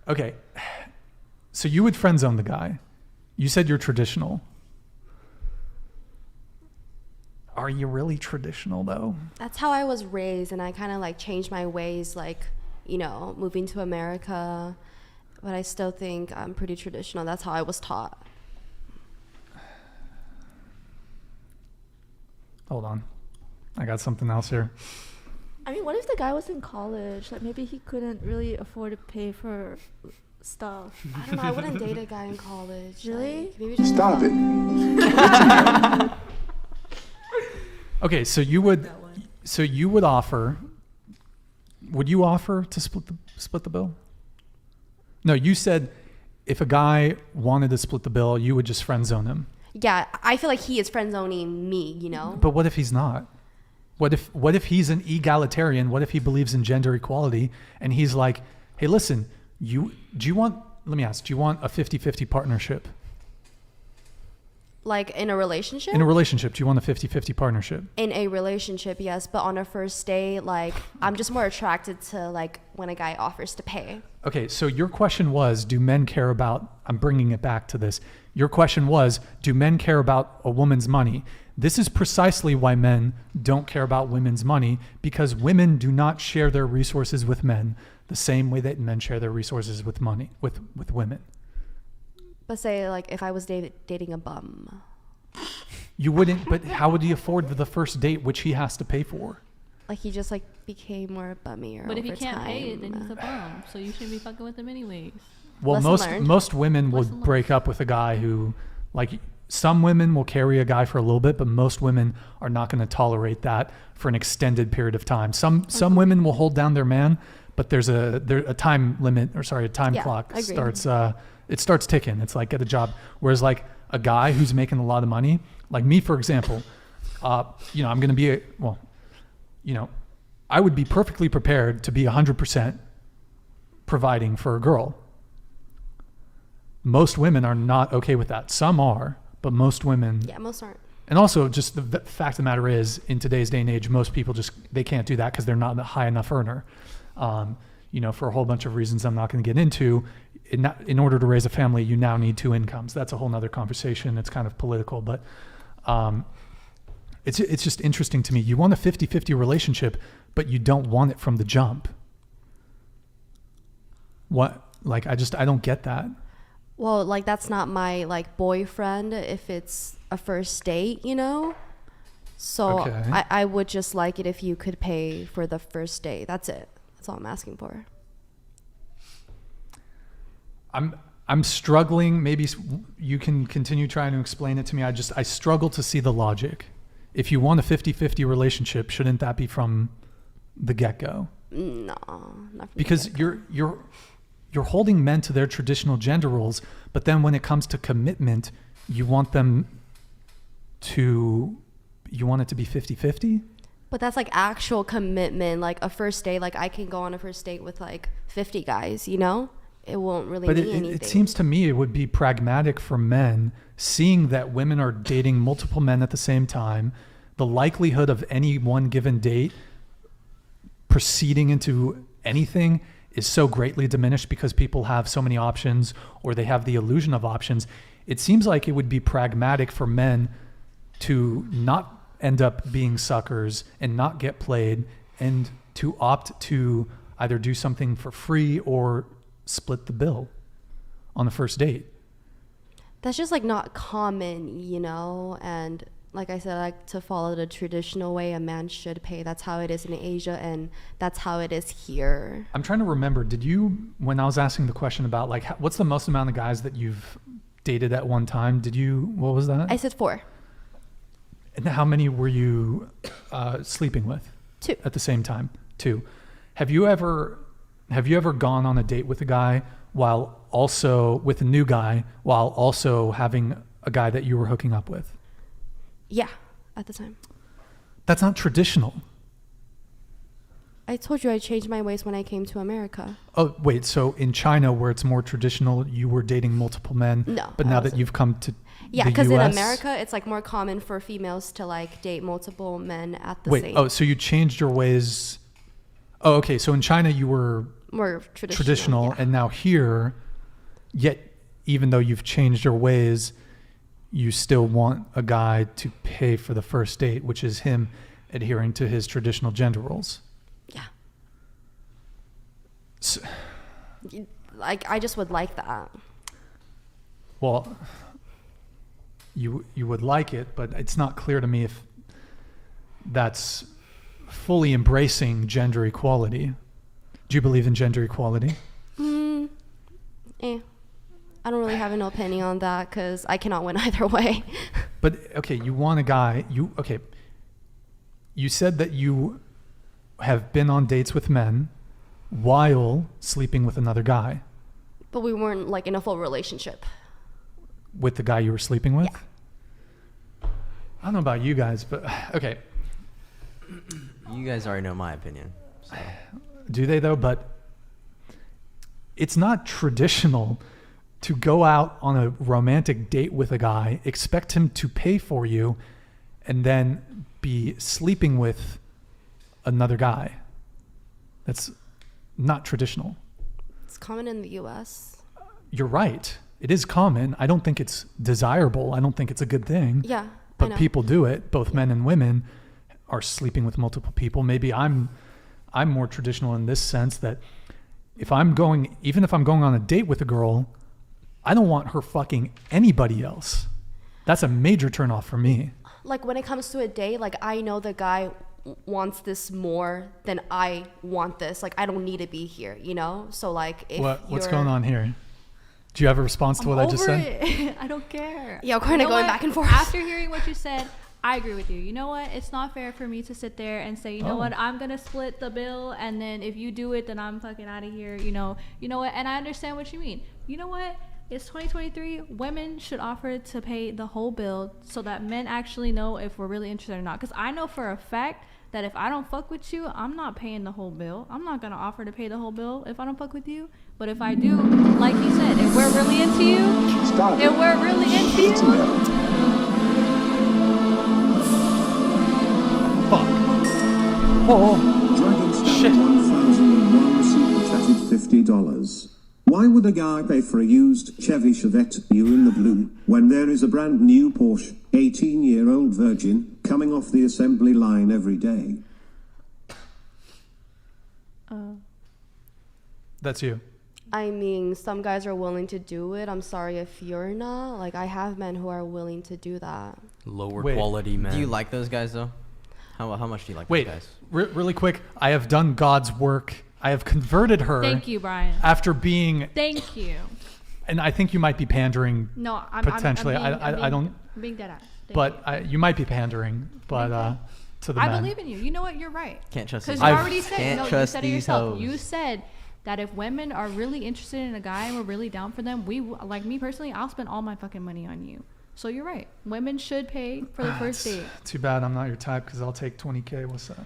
Okay. So you would friend zone the guy. You said you're traditional. Are you really traditional though? That's how I was raised, and I kind of like changed my ways, like, you know, moving to America. But I still think I'm pretty traditional. That's how I was taught. Hold on. I got something else here. I mean, what if the guy was in college? Like, maybe he couldn't really afford to pay for stuff. I don't know. I wouldn't date a guy in college. Really? Like, maybe just Stop it. Okay, so you would offer. Would you offer to split the bill? No, you said if a guy wanted to split the bill, you would just friend zone him. Yeah, I feel like he is friend zoning me, you know? But what if he's not? What if he's an egalitarian? What if he believes in gender equality and he's like, hey, listen, let me ask, do you want a 50-50 partnership? Like in a relationship? In a relationship, do you want a 50-50 partnership? In a relationship, yes. But on a first date, like, I'm just more attracted to, like, when a guy offers to pay. Okay, so your question was, do men care about, I'm bringing it back to this. Your question was, do men care about a woman's money? This is precisely why men don't care about women's money, because women do not share their resources with men the same way that men share their resources with money, with women. But say, like, if I was dating a bum. You wouldn't, but how would he afford the first date, which he has to pay for? Like, he just, like, became more bummier. But if over he can't time. pay it, then he's a bum. So you shouldn't be fucking with him anyways. Well, most women will break up with a guy who, like, some women will carry a guy for a little bit, but most women are not going to tolerate that for an extended period of time. Some women will hold down their man, but there's a time limit, or sorry, a time clock starts. It starts ticking. It's like, get a job. Whereas like a guy who's making a lot of money, like me, for example, you know, I'm going to be I would be perfectly prepared to be 100% providing for a girl. Most women are not okay with that. Some are, but most women. Yeah, most aren't. And also, just the fact of the matter is, in today's day and age, most people they can't do that because they're not a high enough earner. You know, for a whole bunch of reasons I'm not going to get into. In order to raise a family, you now need two incomes. That's a whole nother conversation. It's kind of political, but it's just interesting to me. You want a 50-50 relationship, but you don't want it from the jump. What? Like, I don't get that. Well, like, that's not my, like, boyfriend if it's a first date, you know? So okay. I would just like it if you could pay for the first date. That's it. That's all I'm asking for. I'm struggling. Maybe you can continue trying to explain it to me. I struggle to see the logic. If you want a 50-50 relationship, shouldn't that be from the get-go? No, not from because the get-go. you're holding men to their traditional gender roles, but then when it comes to commitment, you want it to be 50-50? But that's like actual commitment, like a first date. Like, I can go on a first date with like 50 guys, you know? It won't really mean anything. It seems to me it would be pragmatic for men, seeing that women are dating multiple men at the same time. The likelihood of any one given date proceeding into anything is so greatly diminished because people have so many options, or they have the illusion of options. It seems like it would be pragmatic for men to not end up being suckers and not get played, and to opt to either do something for free or split the bill on the first date. That's just like not common, you know? And like I said, like, to follow the traditional way, a man should pay. That's how it is in Asia, and that's how it is here. I'm trying to remember, when I was asking the question about like, what's the most amount of guys that you've dated at one time? What was that? I said 4. And how many were you sleeping with? 2. At the same time? 2. Have you ever gone on a date with a guy with a new guy while also having a guy that you were hooking up with? Yeah, at the time. That's not traditional. I told you I changed my ways when I came to America. Oh, wait, so in China, where it's more traditional, you were dating multiple men? No. But now that you've come to yeah, the because in US, America, it's like more common for females to like date multiple men at the same. Oh, so you changed your ways. Oh, okay. So in China, you were more traditional. and now here, yet even though you've changed your ways, you still want a guy to pay for the first date, which is him adhering to his traditional gender roles. Yeah. So, Like, I just would like that. well, you would like it, but it's not clear to me if that's fully embracing gender equality. Do you believe in gender equality? I don't really have an opinion on that because I cannot win either way. But okay, you want a guy. You said that you have been on dates with men while sleeping with another guy. But we weren't like in a full relationship. With the guy you were sleeping with? Yeah. I don't know about you guys, but okay. You guys already know my opinion. So. Do they though? But it's not traditional to go out on a romantic date with a guy, expect him to pay for you, and then be sleeping with another guy. That's not traditional. It's common in the US. You're right. It is common. I don't think it's desirable. I don't think it's a good thing. Yeah. I But know. people do it. Both men and women are sleeping with multiple people. Maybe I'm more traditional in this sense that even if I'm going on a date with a girl, I don't want her fucking anybody else. That's a major turnoff for me. Like when it comes to a date, like I know the guy wants this more than I want this. Like I don't need to be here, you know? So like if what's going on here? Do you have a response to what I just said? It. I don't care. Yeah, we're kind of going back and forth. After hearing what you said, I agree with you. You know what? It's not fair for me to sit there and say, you know what? I'm going to split the bill. And then if you do it, then I'm fucking out of here. You know what? And I understand what you mean. You know what? It's 2023. Women should offer to pay the whole bill so that men actually know if we're really interested or not. Because I know for a fact that if I don't fuck with you, I'm not paying the whole bill. I'm not going to offer to pay the whole bill if I don't fuck with you. But if I do, like you said, if we're really into you, Fuck. Oh, shit. $50. Why would a guy pay for a used Chevy Chevette you in the blue when there is a brand new Porsche 18-year-old virgin coming off the assembly line every day? That's you. I mean, some guys are willing to do it. I'm sorry if you're not. Like, I have men who are willing to do that. Lower quality men. Do you like those guys though? How much do you like Wait, those guys? really quick. I have done God's work. I have converted her. Thank you, Brian. After being, Thank you. and I think you might be pandering. No, Potentially. I don't. I'm being dead ass. You might be pandering, but to the men. I believe in you. You know what? You're right. Can't trust Because these you hoes. already said, Can't no, you trust said it these yourself. hoes. You said that if women are really interested in a guy and we're really down for them, like me personally, I'll spend all my fucking money on you. So you're right. Women should pay for the first date. Too bad I'm not your type because I'll take $20K. What's that?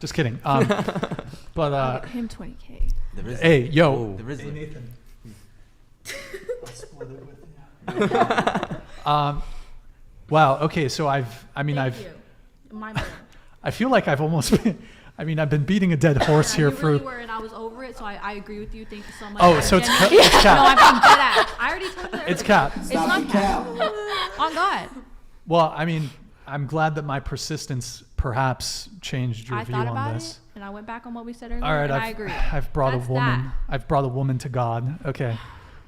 Just kidding. But I'll get him $20K. hey, yo. The Rizzler. Hey, Nathan. I'll split it with you. Wow. Okay. So Thank you. My man. I feel like I've almost been, I've been beating a dead horse here you for. really were, and I was over it, so I agree with you. Thank you so much. Oh, so it's Genuinely- it's No, cap. I'm being dead ass. I already told you. It's cap. It's not cap. On God. Well, I'm glad that my persistence perhaps changed your I view thought on about this. it, and I went back on what we said earlier, All right, and I agree. I've brought That's a woman. that. I've brought a woman to God. Okay,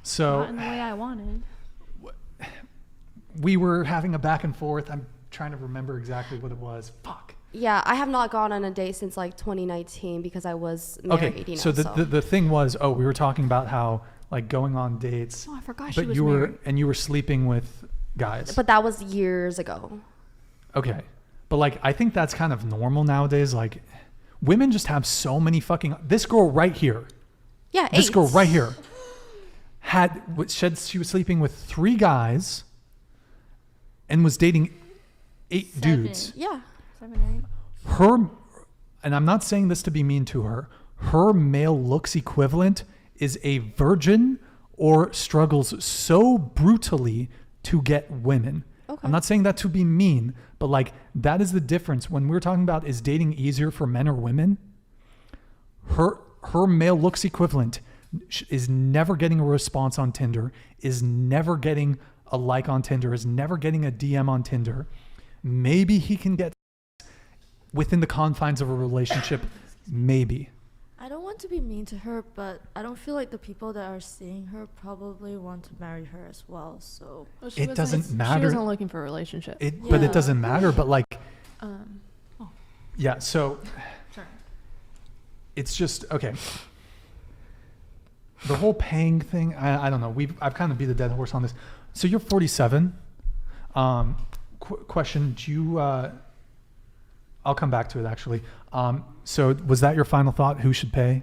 so Not in the way I wanted. we were having a back and forth. I'm trying to remember exactly what it was. Fuck. Yeah, I have not gone on a date since like 2019 because I was married. Okay, You know, so the thing was, we were talking about how like going on dates, Oh, I forgot she but was you married. you were sleeping with guys. But that was years ago. Okay, but like I think that's kind of normal nowadays. Like women just have so many fucking. This girl right here. Yeah, This 8. girl right here she was sleeping with 3 guys and was dating 8 dudes. Yeah. 7 or 8. Her, and I'm not saying this to be mean to her, her male looks equivalent is a virgin or struggles so brutally to get women. Okay. I'm not saying that to be mean, but like that is the difference. When we're talking about is dating easier for men or women, her male looks equivalent is never getting a response on Tinder, is never getting a like on Tinder, is never getting a DM on Tinder. Maybe he can get within the confines of a relationship. Maybe. I don't want to be mean to her, but I don't feel like the people that are seeing her probably want to marry her as well. So Well, It doesn't matter. She wasn't looking for a relationship. But it Yeah. doesn't matter. But like, Oh, yeah. So sorry. it's just okay. The whole paying thing. I don't know. I've kind of beat the dead horse on this. So you're 47. Question: do you? I'll come back to it actually. So was that your final thought? Who should pay?